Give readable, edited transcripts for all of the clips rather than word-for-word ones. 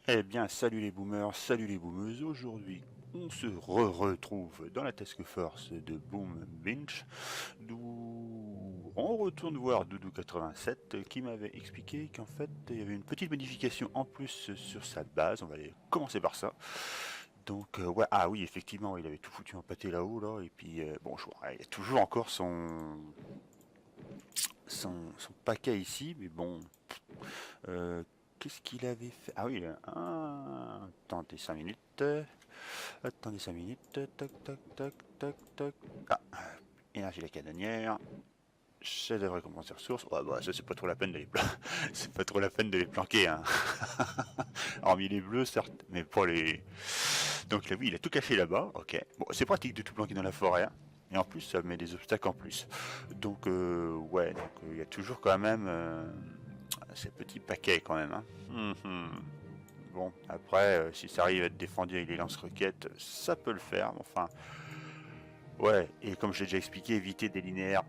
Eh bien, salut les boomers, salut les boomeuses. Aujourd'hui, on se retrouve dans la task force de Boom Binge, d'où on retourne voir Doudou87 qui m'avait expliqué qu'en fait, il y avait une petite modification en plus sur sa base. On va aller commencer par ça. Donc, ouais, ah oui, effectivement, il avait tout foutu en pâté là-haut, là, et puis, bon, je vois, il y a toujours encore son paquet ici, mais bon, euh, qu'est-ce qu'il avait fait? Ah oui, attendez 5 minutes. Attendez 5 minutes. Tac, tac, tac, tac, tac. Ah, énergie la canonnière. Chef d'œuvre récompense ressources. Ouais, bah, ça, c'est pas trop la peine de les c'est pas trop la peine de les planquer, hein. Hormis les bleus, certes, mais pour les. Donc là, oui, il a tout caché là-bas. Ok. Bon, c'est pratique de tout planquer dans la forêt, hein. Et en plus, ça met des obstacles en plus. Donc, ouais, donc il y a toujours quand même ces petits paquets quand même, hein. Bon, après, si ça arrive à être défendu avec les lance-roquettes, ça peut le faire. Enfin, ouais, et comme j'ai déjà expliqué, éviter des linéaires.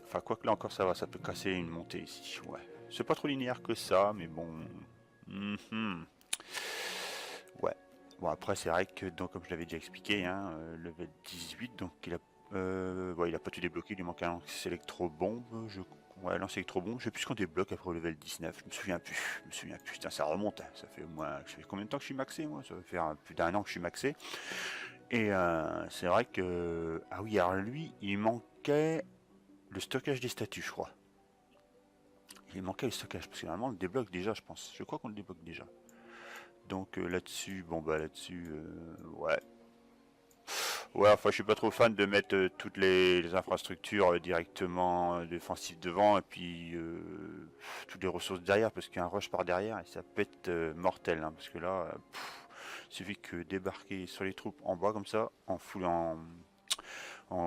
Enfin, quoi que là encore, ça va, ça peut casser une montée ici. Ouais, c'est pas trop linéaire que ça, mais bon. Mhm. Ouais. Bon, après, c'est vrai que, donc, comme je l'avais déjà expliqué, hein, level 18, donc il a pas tout débloqué, il lui manque un lance électro-bombe. Ouais, lance électro-bombe, je sais plus ce qu'on débloque après le level 19, je me souviens plus. Je me souviens plus. Putain, ça remonte, hein. Ça fait au moins. Ça fait combien de temps que je suis maxé, moi? Ça va faire plus d'un an que je suis maxé. Et c'est vrai que. Ah oui, alors lui, il manquait le stockage des statuts, je crois. Il manquait le stockage, parce que normalement on le débloque déjà, je pense. Je crois qu'on le débloque déjà. Donc là-dessus, bon bah là-dessus, ouais. Ouais, enfin je suis pas trop fan de mettre toutes les infrastructures directement défensives devant et puis toutes les ressources derrière, parce qu'il y a un rush par derrière et ça peut être mortel, hein, parce que là, il suffit que débarquer sur les troupes en bas comme ça, en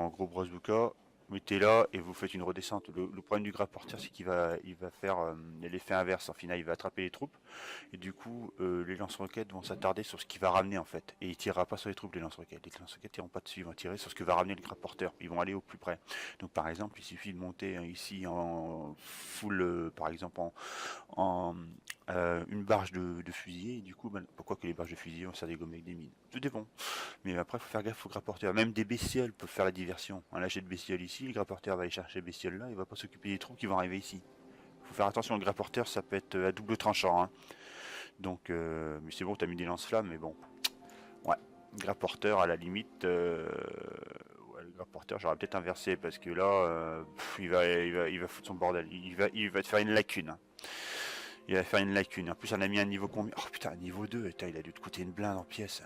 gros brosse-bouca, mettez là et vous faites une redescente. Le problème du grapporteur, c'est qu'il va faire l'effet inverse. En final, il va attraper les troupes et du coup, les lance-roquettes vont s'attarder sur ce qu'il va ramener en fait. Et il tirera pas sur les troupes, les lance-roquettes. Les lance-roquettes iront pas dessus, ils vont tirer sur ce que va ramener le grapporteur. Ils vont aller au plus près. Donc par exemple, il suffit de monter ici en full, par exemple en une barge de fusilier. Et du coup, pourquoi que les barges de fusilier vont se faire dégommer avec des mines? Tout dépend. Mais après, il faut faire gaffe au grapporteur. Même des bestioles peuvent faire la diversion. Un lâcher de bestiole ici, le grapporteur va aller chercher les bestioles là, il va pas s'occuper des troupes qui vont arriver ici. Il faut faire attention, le grapporteur, ça peut être à double tranchant, hein. Donc, mais c'est bon, t'as mis des lance-flammes, mais bon. Ouais, grapporteur, à la limite, ouais, le grapporteur, j'aurais peut-être inversé, parce que là, il va foutre son bordel. Il va te faire une lacune, hein. Il va faire une lacune. En plus, on a mis un niveau combien? Oh putain, niveau 2, il a dû te coûter une blinde en pièces.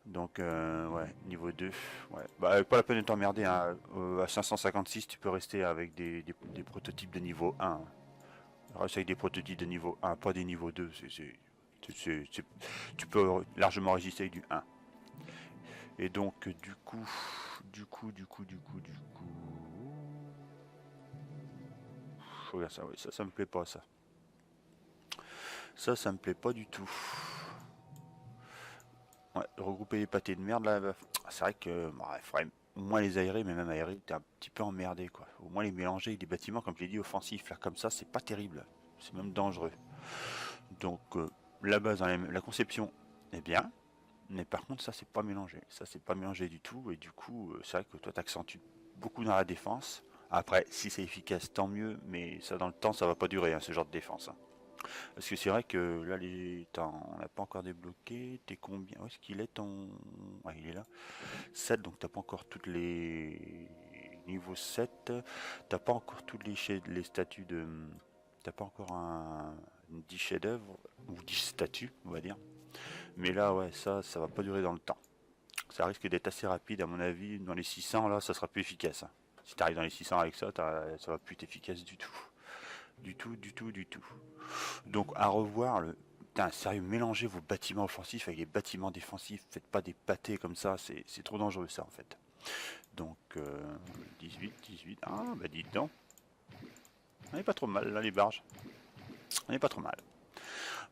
Donc, ouais, niveau 2, ouais. Bah, pas la peine de t'emmerder, hein. À 556, tu peux rester avec des prototypes de niveau 1. Reste avec des prototypes de niveau 1, pas des niveaux 2. Tu peux largement résister avec du 1. Et donc, du coup. Regarde ça, oui, ça me plaît pas, ça. Ça me plaît pas du tout. Ouais, regrouper les pâtés de merde là, c'est vrai que il faudrait au moins les aérer, mais même aérer, t'es un petit peu emmerdé quoi. Au moins les mélanger avec des bâtiments, comme je l'ai dit, offensifs, là comme ça, c'est pas terrible. C'est même dangereux. Donc la base, la conception est bien, mais par contre ça c'est pas mélangé. Ça c'est pas mélangé du tout, et du coup c'est vrai que toi t'accentues beaucoup dans la défense. Après, si c'est efficace, tant mieux, mais ça dans le temps ça va pas durer, hein, ce genre de défense, hein. Parce que c'est vrai que là, on n'a pas encore débloqué. T'es combien? Où est-ce qu'il est ton. Ah, il est là. 7, donc t'as pas encore toutes les. Niveau 7. T'as pas encore toutes les statues de. T'as pas encore 10 chefs-d'œuvre, ou 10 statues, on va dire. Mais là, ouais, ça va pas durer dans le temps. Ça risque d'être assez rapide, à mon avis. Dans les 600, là, ça sera plus efficace, hein. Si t'arrives dans les 600 avec ça, ça va plus être efficace du tout. Du tout, du tout, du tout. Donc à revoir, putain, sérieux, mélangez vos bâtiments offensifs avec les bâtiments défensifs. Faites pas des pâtés comme ça, c'est trop dangereux ça en fait. Donc 18, ah bah dites donc. On est pas trop mal là les barges. On est pas trop mal.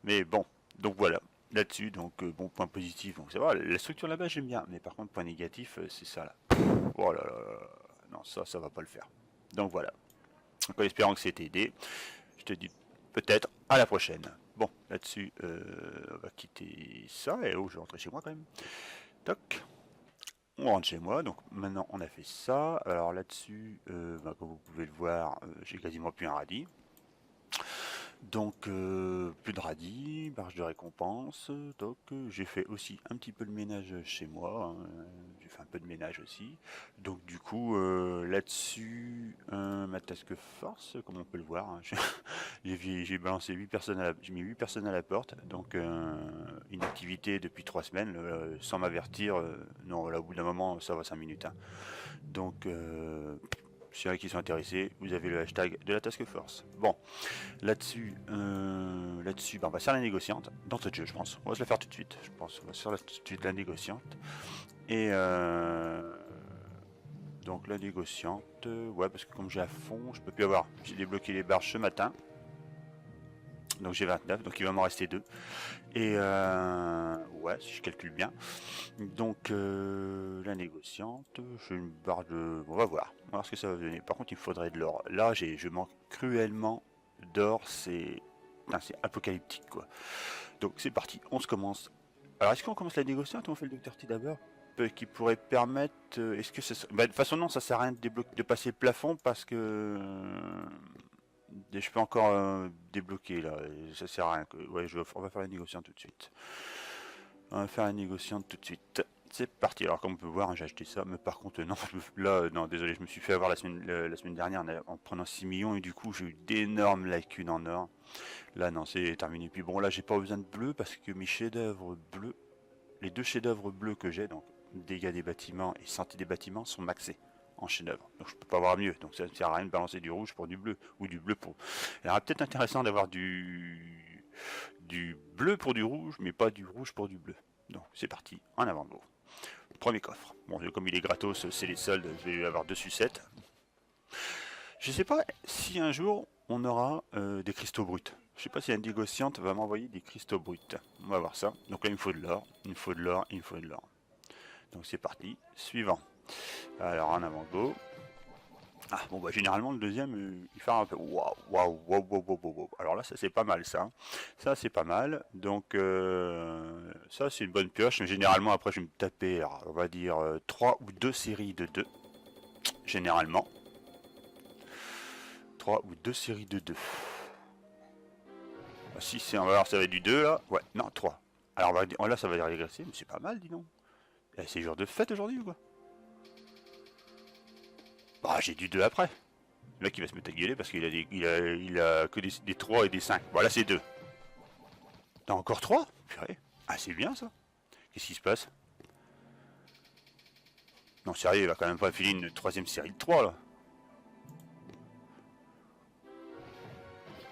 Mais bon, donc voilà. Là-dessus, donc bon point positif, donc ça va, la structure là-bas j'aime bien, mais par contre point négatif, c'est ça là. Oh là là là, non ça va pas le faire. Donc voilà. Donc en espérant que c'était aidé, je te dis peut-être à la prochaine. Bon, là-dessus, on va quitter ça. Et oh, je vais rentrer chez moi quand même. Toc. On rentre chez moi, donc maintenant on a fait ça. Alors là-dessus, bah, comme vous pouvez le voir, j'ai quasiment plus un radis. Donc plus de radis, barge de récompense. Donc j'ai fait aussi un petit peu de ménage chez moi, hein. J'ai fait un peu de ménage aussi. Donc du coup là-dessus, ma task force, comme on peut le voir, hein, j'ai balancé 8 personnes j'ai mis 8 personnes à la porte. Donc une activité depuis 3 semaines sans m'avertir. Non, là au bout d'un moment ça va 5 minutes, hein. Donc s'il y en a qui sont intéressés, vous avez le hashtag de la task force. Bon, là-dessus, bah, on va faire la négociante dans ce jeu, je pense. On va se la faire tout de suite, je pense. On va se faire tout de suite la négociante. Et donc la négociante, ouais, parce que comme j'ai à fond, je peux plus avoir. J'ai débloqué les barges ce matin. Donc j'ai 29, donc il va m'en rester 2. Et ouais, si je calcule bien. Donc la négociante, j'ai une barre de... On va voir ce que ça va donner. Par contre, il faudrait de l'or. Là, je manque cruellement d'or, c'est apocalyptique, quoi. Donc c'est parti, on se commence. Alors est-ce qu'on commence la négociante ou on fait le docteur T d'abord? Qui pourrait permettre... est-ce que ça... Bah, de toute façon non, ça sert à rien de passer le plafond parce que... je peux encore débloquer là, ça sert à rien. Ouais, on va faire la négociante tout de suite. On va faire la négociante tout de suite. C'est parti. Alors comme on peut voir, hein, j'ai acheté ça, mais par contre non, là, non, désolé, je me suis fait avoir la semaine dernière en prenant 6 millions et du coup j'ai eu d'énormes lacunes en or. Là non, c'est terminé. Puis bon, là j'ai pas besoin de bleu parce que mes chefs-d'œuvre bleus, les 2 chefs-d'œuvre bleus que j'ai, donc dégâts des bâtiments et santé des bâtiments, sont maxés en chef-d'œuvre. Donc je peux pas avoir mieux. Donc ça ne sert à rien de balancer du rouge pour du bleu ou du bleu pour. Il serait peut-être intéressant d'avoir du bleu pour du rouge, mais pas du rouge pour du bleu. Donc c'est parti, en avant de vous. Premier coffre. Bon, comme il est gratos, c'est les soldes, je vais avoir 2 sucettes. Je sais pas si un jour on aura des cristaux bruts. Je sais pas si la négociante va m'envoyer des cristaux bruts. On va voir ça. Donc là il me faut de l'or, il me faut de l'or, il me faut de l'or. Donc c'est parti. Suivant. Alors en avant go. Ah bon bah généralement le deuxième il fait un peu waouh waouh waouh waouh waouh waouh. Alors là ça c'est pas mal ça. Ça c'est pas mal. Donc ça c'est une bonne pioche. Mais généralement après je vais me taper on va dire 3 ou 2 séries de 2. Généralement. 3 ou 2 séries de 2. Ah, si c'est on va voir ça va être du 2 là. Ouais, non 3. Alors on va dire, là ça va régresser, mais c'est pas mal dis donc. C'est jour de fête aujourd'hui ou quoi? Bah j'ai du 2 après. Le mec il va se mettre à gueuler parce qu'il a, il a que des 3 et des 5. Bon là c'est 2. T'as encore 3? Purée. Ah c'est bien ça. Qu'est-ce qui se passe? Non sérieux, il va quand même pas filer une troisième série de 3 là.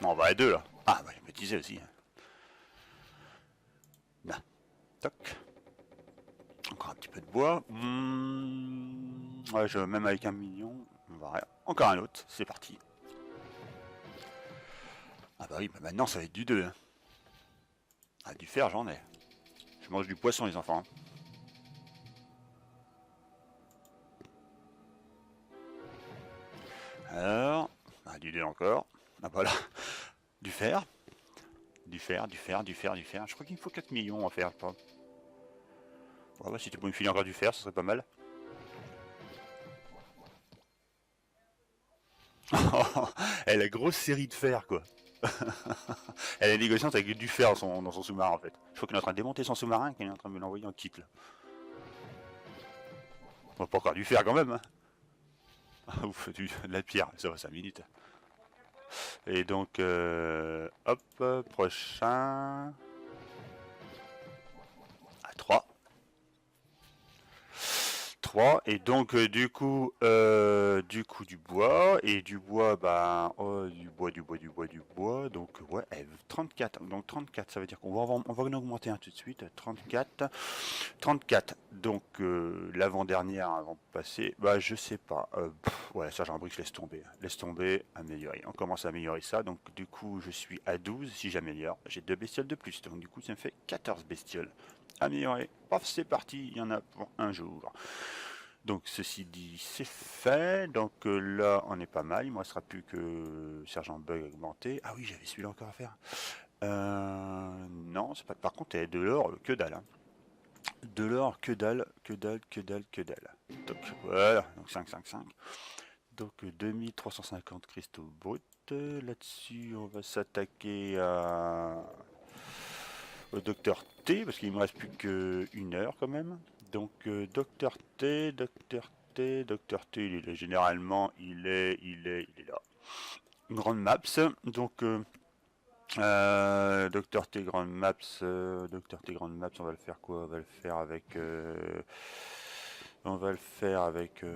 Non on va à 2 là. Ah bah je me disais aussi. Là. Toc. Encore un petit peu de bois. Ouais, même avec 1 million. On va... Encore un autre, c'est parti. Ah bah oui, bah maintenant ça va être du 2. Hein. Ah, du fer, j'en ai. Je mange du poisson, les enfants. Alors, du 2 encore. Ah voilà. Du fer. Du fer, du fer, du fer, du fer. Je crois qu'il me faut 4 millions à faire. Bon, bah, si tu peux me filer encore du fer, ce serait pas mal. Elle a grosse série de fer, quoi. Elle est négociante avec du fer dans son sous-marin, en fait. Je crois qu'elle est en train de démonter son sous-marin, qu'elle est en train de me l'envoyer en kit, là. Bon, pas encore du fer, quand même, hein. Ouf, de la pierre, ça va 5 minutes. Et donc, hop, prochain. À 3. 3. Et donc, du bois. Et du bois, bah, oh, du bois. Donc, ouais, 34. Donc, 34, ça veut dire qu'on va en augmenter un tout de suite. 34. 34. Donc, l'avant-dernière, avant de passer, bah, je sais pas. Ouais, ça, j'en brique, laisse tomber. Laisse tomber, améliorer. On commence à améliorer ça. Donc, du coup, je suis à 12 si j'améliore. J'ai 2 bestioles de plus. Donc, du coup, ça me fait 14 bestioles. Améliorer. Paf, c'est parti. Il y en a pour un jour. Donc, ceci dit, c'est fait. Donc, là, on est pas mal. Il ne me restera plus que Sergent Bug augmenté. Ah oui, j'avais celui-là encore à faire. Non, c'est pas. Par contre, elle a de l'or, que dalle. Hein. De l'or, que dalle, que dalle, que dalle, que dalle. Donc voilà, donc 5, 5, 5. Donc 2350 cristaux bruts. Là-dessus, on va s'attaquer au docteur T, parce qu'il me reste plus qu'une heure quand même. Donc docteur T, docteur T, docteur T, il est là. Généralement, il est là. Grande Maps, donc Docteur T Grande Maps, Docteur T Grande Maps, on va le faire quoi? On va le faire avec,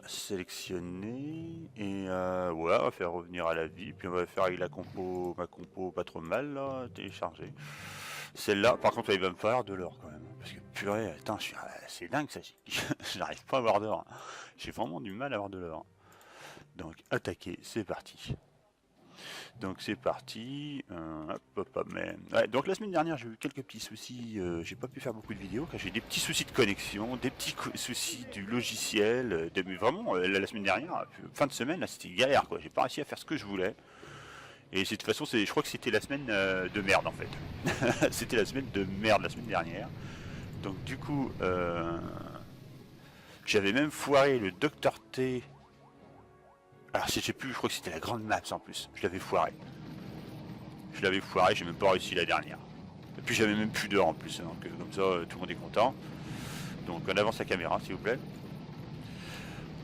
sélectionner et ouais, on va faire revenir à la vie, puis on va le faire avec la compo, ma compo pas trop mal là, télécharger. Celle-là, par contre, il va me falloir de l'or quand même, parce que purée, attends, c'est dingue ça, je n'arrive pas à avoir d'or. J'ai vraiment du mal à avoir de l'or. Donc attaquer, c'est parti. Donc c'est parti. Mais... Ouais, donc la semaine dernière j'ai eu quelques petits soucis. J'ai pas pu faire beaucoup de vidéos car j'ai des petits soucis de connexion, des petits soucis du logiciel. Vraiment la semaine dernière, fin de semaine, là c'était galère quoi. J'ai pas réussi à faire ce que je voulais. Et de toute façon, je crois que c'était la semaine de merde en fait. C'était la semaine de merde la semaine dernière. Donc du coup, j'avais même foiré le Dr T. Alors je sais plus, je crois que c'était la grande maps en plus. Je l'avais foiré. J'ai même pas réussi la dernière. Et puis j'avais même plus d'heures en plus, donc comme ça tout le monde est content. Donc on avance la caméra s'il vous plaît.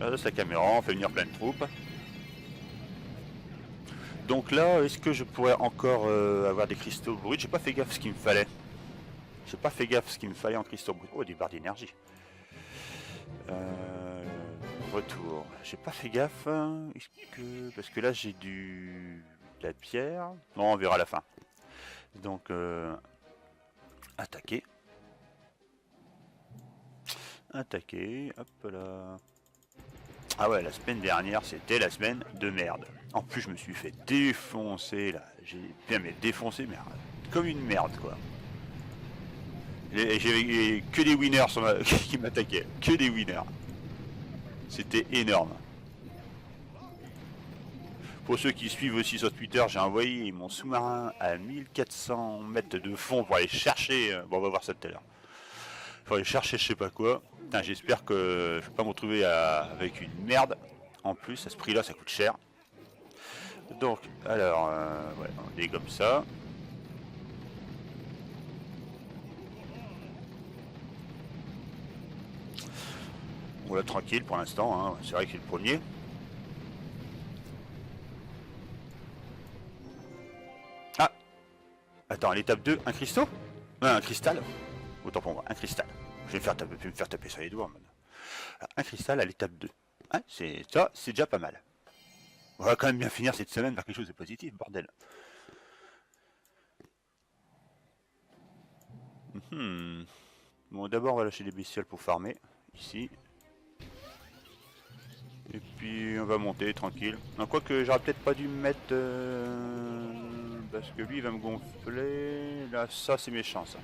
On avance la caméra, on fait venir plein de troupes. Donc là, est-ce que je pourrais encore avoir des cristaux bruts? J'ai pas fait gaffe ce qu'il me fallait. J'ai pas fait gaffe ce qu'il me fallait en cristaux bruts. Oh, des barres d'énergie. Retour. J'ai pas fait gaffe. Est-ce que... Parce que là j'ai de la pierre. Non, on verra à la fin. Donc attaquer. Attaquer. Hop là. Ah ouais, la semaine dernière, c'était la semaine de merde. En plus, je me suis fait défoncer là. J'ai bien mais défoncé, mais comme une merde quoi. J'avais que des winners qui m'attaquaient. Que des winners. C'était énorme. Pour ceux qui suivent aussi sur Twitter, j'ai envoyé mon sous-marin à 1400 mètres de fond pour aller chercher. Bon, on va voir ça tout à l'heure. Pour aller chercher je sais pas quoi. J'espère que je vais pas me retrouver avec une merde. En plus, à ce prix-là, ça coûte cher. Donc, alors, ouais, on est comme ça. On va tranquille pour l'instant, hein. C'est vrai que c'est le premier. Ah, attends, à l'étape 2, un cristaux? Un cristal. Autant pour moi, un cristal. Je vais me faire taper sur les doigts. Un cristal à l'étape 2. Hein, ça, c'est déjà pas mal. On va quand même bien finir cette semaine par quelque chose de positif, bordel. Bon, d'abord, on va lâcher des bestioles pour farmer, ici. Et puis, on va monter, tranquille. Donc, quoi que j'aurais peut-être pas dû me mettre... parce que lui, il va me gonfler. Là, ça, c'est méchant, ça.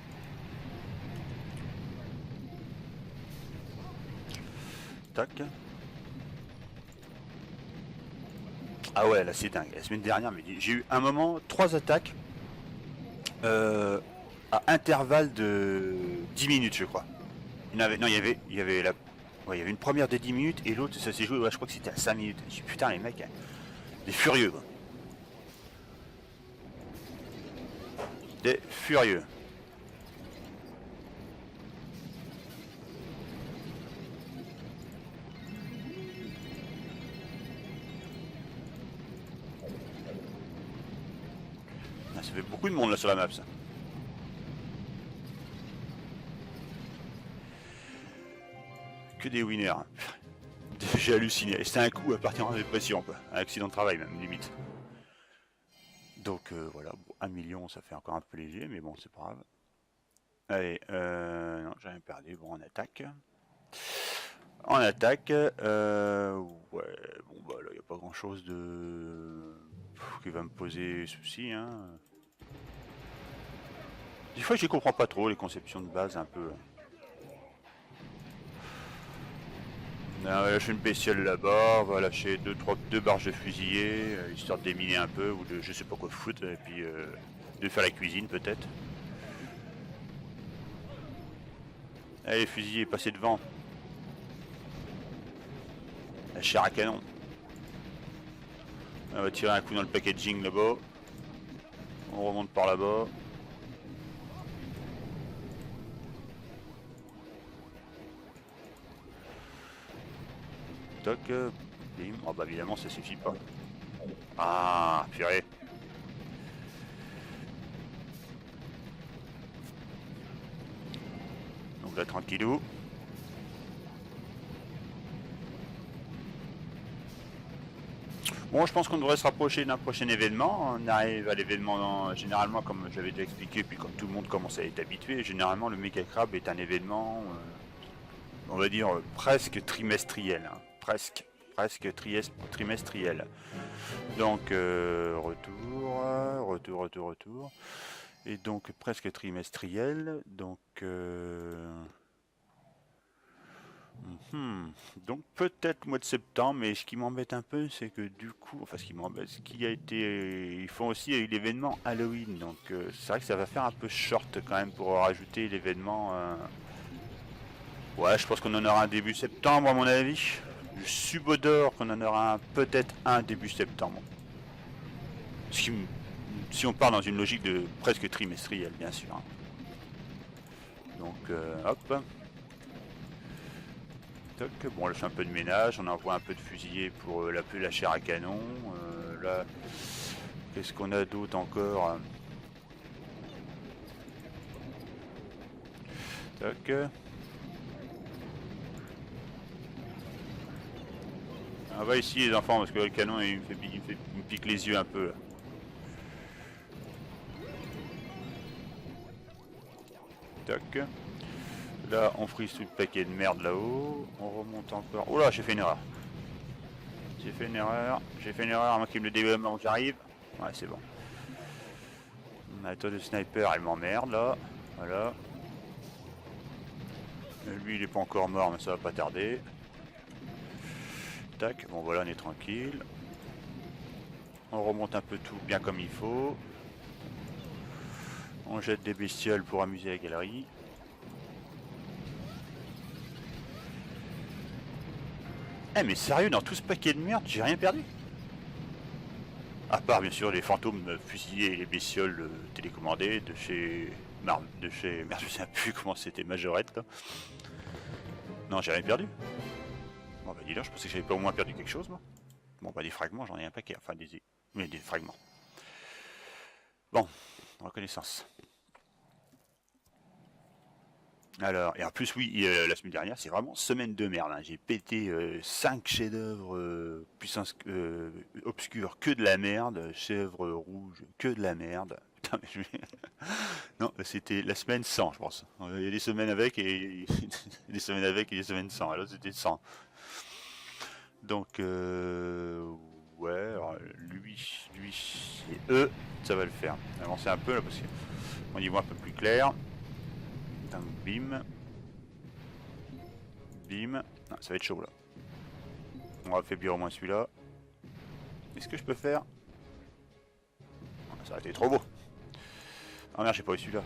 Tac. Ah ouais, là, c'est dingue. La semaine dernière, j'ai eu un moment, 3 attaques. À intervalle de 10 minutes, je crois. Il y avait ouais, il y avait une première de 10 minutes et l'autre, ça s'est joué, ouais, je crois que c'était à 5 minutes. Je dis, putain, les mecs, des furieux, quoi. Des furieux. Ah, ça fait beaucoup de monde là sur la map, ça. Que des winners. J'ai halluciné. C'était un coup à partir en dépression, quoi. Un accident de travail, même, limite. Donc voilà, bon, 1 million, ça fait encore un peu léger, mais bon, c'est pas grave. Allez, non, j'ai rien perdu. Bon, on attaque. On attaque. Ouais, bon, bah là, il n'y a pas grand chose qui va me poser souci, hein. Des fois, je comprends pas trop les conceptions de base, un peu. On va lâcher une bestiole là-bas, on va lâcher deux barges de fusiliers, histoire de déminer un peu, ou de je sais pas quoi foutre, et puis de faire la cuisine peut-être. Allez, fusiliers, passez devant. La chair à canon. On va tirer un coup dans le packaging là-bas. On remonte par là-bas. Toc, bim. Oh bah évidemment ça suffit pas. Ah, purée. Donc là tranquillou. Bon, je pense qu'on devrait se rapprocher d'un prochain événement. On arrive à l'événement, généralement, comme j'avais déjà expliqué, puis comme tout le monde commence à être habitué, généralement le Méga Crab est un événement, on va dire, presque trimestriel. Hein. Presque trimestriel. Donc, retour. Et donc, presque trimestriel. Donc, donc peut-être mois de septembre, mais ce qui m'embête un peu, c'est que du coup, enfin ce qui m'embête, ce qui a été, ils font aussi l'événement Halloween, donc c'est vrai que ça va faire un peu short quand même pour rajouter l'événement. Ouais, je pense qu'on en aura un début septembre à mon avis. Je subodore qu'on en aura peut-être un début septembre. Si on part dans une logique de presque trimestrielle, bien sûr. Hein. Donc hop. Bon, là je fais un peu de ménage, on envoie un peu de fusilier pour la chair à canon. Là, qu'est-ce qu'on a d'autre encore? Tac. On va ici les enfants parce que le canon il me pique les yeux un peu. Là. Tac. Là, on frise tout le paquet de merde là-haut. On remonte encore. Oh là, j'ai fait une erreur. J'ai fait une erreur avant qu'il me le dégomme avant que j'arrive. Ouais, c'est bon. La toile de sniper, elle m'emmerde là. Voilà. Lui, il est pas encore mort, mais ça va pas tarder. Tac, bon voilà, on est tranquille. On remonte un peu tout bien comme il faut. On jette des bestioles pour amuser la galerie. Eh mais sérieux, dans tout ce paquet de merde, j'ai rien perdu. À part bien sûr les fantômes fusillés et les bestioles télécommandées de chez... Merde, je sais plus comment c'était, Majorette là. Non, j'ai rien perdu. Bon bah dis donc, je pensais que j'avais pas au moins perdu quelque chose moi. Bon bah des fragments, j'en ai un paquet, enfin des fragments. Bon, reconnaissance. Alors, et en plus, oui, la semaine dernière, c'est vraiment semaine de merde. Hein. J'ai pété 5 chefs-d'œuvre puissance obscure, que de la merde. Chèvre rouge, que de la merde. Putain, mais non, c'était la semaine sans, je pense. Il y a des semaines avec et des semaines avec et des semaines sans. Alors, c'était sans. Donc, ouais, alors, lui et eux, ça va le faire. Avancer un peu là parce qu'on y voit un peu plus clair. Donc, bim. Bim. Ah, ça va être chaud là. On va affaiblir au moins celui-là. Est-ce que je peux faire? Ça a été trop beau. Ah merde, j'ai pas eu celui-là.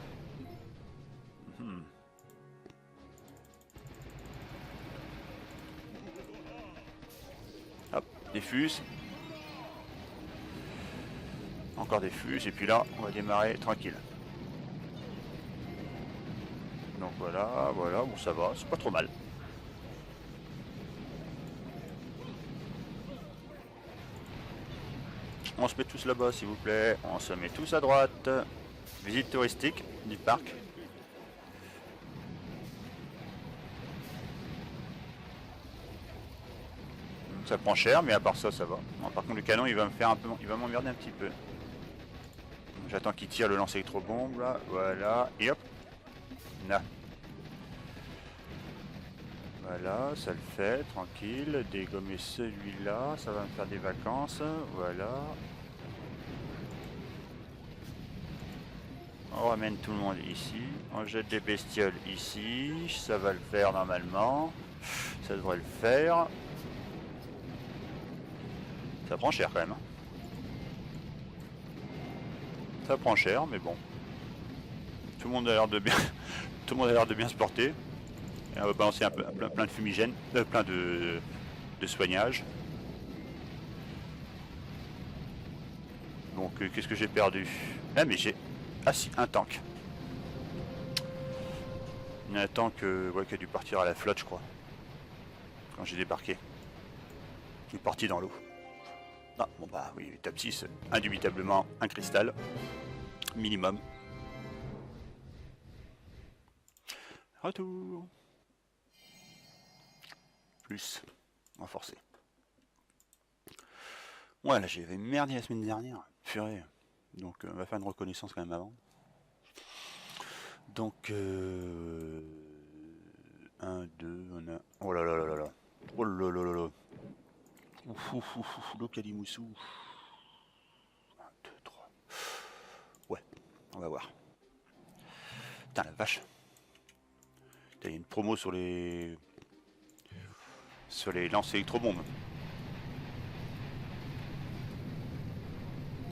Hop, des fuses. Encore des fuses. Et puis là, on va démarrer tranquille. Donc voilà, bon ça va, c'est pas trop mal. On se met tous là-bas s'il vous plaît, on se met tous à droite. Visite touristique du parc. Ça prend cher mais à part ça, ça va. Bon, par contre le canon il va me faire un peu, il va m'emmerder un petit peu. J'attends qu'il tire le lance électro-bombe là, voilà, et hop. Là. Voilà, ça le fait, tranquille. Dégommer celui-là, ça va me faire des vacances. Voilà. On ramène tout le monde ici. On jette des bestioles ici. Ça va le faire normalement. Ça devrait le faire. Ça prend cher quand même. Hein. Ça prend cher, mais bon. Tout le monde a l'air de bien, tout le monde a l'air de bien se porter. Et on va balancer un peu, plein de fumigènes, plein de soignage. Donc qu'est-ce que j'ai perdu? Ah mais j'ai... Ah si, un tank. Il y a un tank ouais, qui a dû partir à la flotte je crois. Quand j'ai débarqué. Il est parti dans l'eau. Ah bon bah oui, étape 6, indubitablement un cristal. Minimum. Retour. Plus. Renforcé. Ouais là j'avais merdé la semaine dernière. Purée. Donc on va faire une reconnaissance quand même avant. Donc 1, 2, on a... Oh là là là là là. Oh là là là là. Ouf ouf ouf ouf. L'Ocalimoussou. 1, 2, 3. Ouais, on va voir. Putain la vache. Il y a une promo sur les... Sur les lances électrobombes.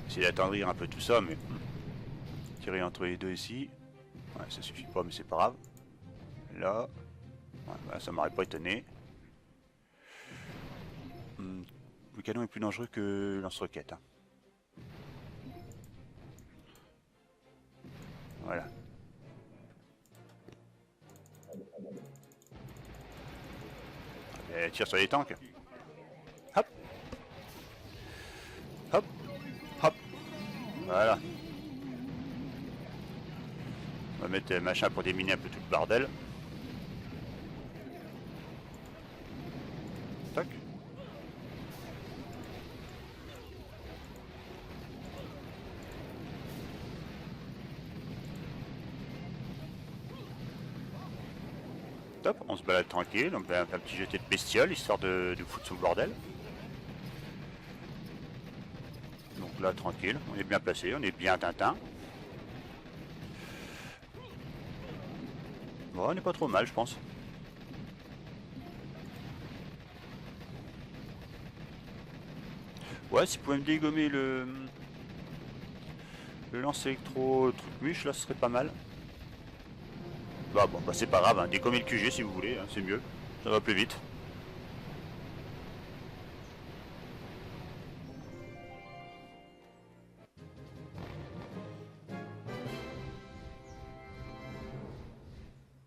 Essayer d'attendrir un peu tout ça, mais... Tirer entre les deux ici. Ouais, ça suffit pas, mais c'est pas grave. Là... Ouais, bah, ça m'aurait pas étonné. Le canon est plus dangereux que le lance-roquette. Hein. Voilà. Elle tire sur les tanks. Hop. Hop. Hop. Voilà. On va mettre machin pour déminer un peu tout le bordel. Tac. Top, on se balade tranquille, on fait un petit jeté de bestiole histoire de foutre sous le bordel. Donc là tranquille, on est bien placé, on est bien Tintin. Bon, on n'est pas trop mal je pense. Ouais, si vous pouvez me dégommer le lance électro truc muche là ce serait pas mal. Bah bon, bah c'est pas grave, hein. Dégommer le QG si vous voulez, hein, c'est mieux, ça va plus vite.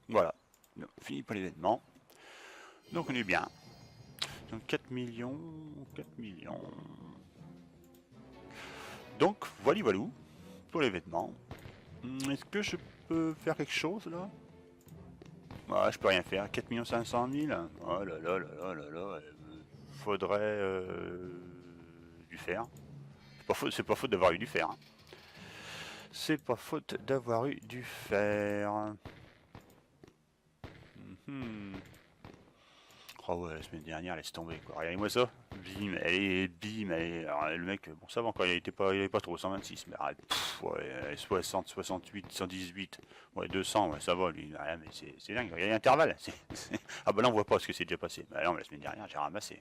Voilà, non, fini pour l'événement. Donc on est bien. Donc 4 millions, 4 millions. Donc voilà voilou pour l'événement. Est-ce que je peux faire quelque chose là? Ah, je peux rien faire, 4 500 000. Oh là là là là là là. Faudrait du fer. C'est pas faute d'avoir eu du fer. Hein. C'est pas faute d'avoir eu du fer. Oh ouais, la semaine dernière, laisse tomber quoi. Regardez-moi ça. Bim, bim, alors, le mec, bon ça va encore, il avait pas trop, 126, mais arrête, ouais, 60, 68, 118, ouais, 200, ouais, ça va lui, ouais, mais c'est dingue, il y a l'intervalle. Ah bah là on voit pas ce que c'est déjà passé. Bah non, mais la semaine dernière j'ai ramassé.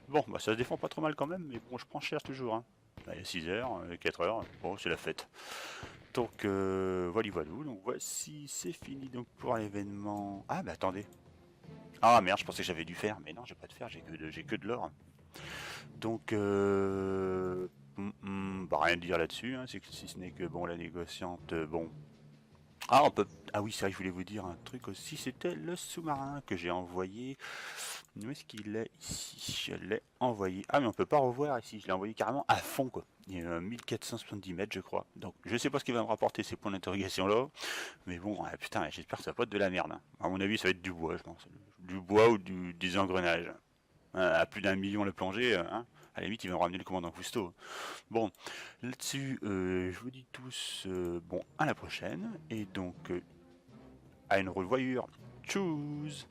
Bon, bah ça se défend pas trop mal quand même, mais bon, je prends cher toujours. Hein. Bah, il y a 6 heures, 4 heures, bon, c'est la fête. Donc, voilà, donc voici, c'est fini donc pour l'événement. Ah bah attendez. Ah merde, je pensais que j'avais du fer, mais non, j'ai pas de fer, j'ai que de l'or. Donc, bah, rien de dire là-dessus, hein, si ce n'est que bon, la négociante, bon. Ah, on peut. Ah oui, c'est vrai, je voulais vous dire un truc aussi, c'était le sous-marin que j'ai envoyé. Où est-ce qu'il est ici? Je l'ai envoyé. Ah, mais on peut pas revoir ici, je l'ai envoyé carrément à fond, quoi. Il y a 1470 mètres, je crois. Donc, je sais pas ce qu'il va me rapporter ces points d'interrogation là. Mais bon, putain, j'espère que ça va pas être de la merde. Hein. À mon avis, ça va être du bois, je pense. Du bois ou des engrenages. À plus d'1 million le plongée, hein. À la limite, il va me ramener le commandant Cousteau. Bon, là-dessus, je vous dis tous, bon, à la prochaine. Et donc, à une revoyure. Tchuss!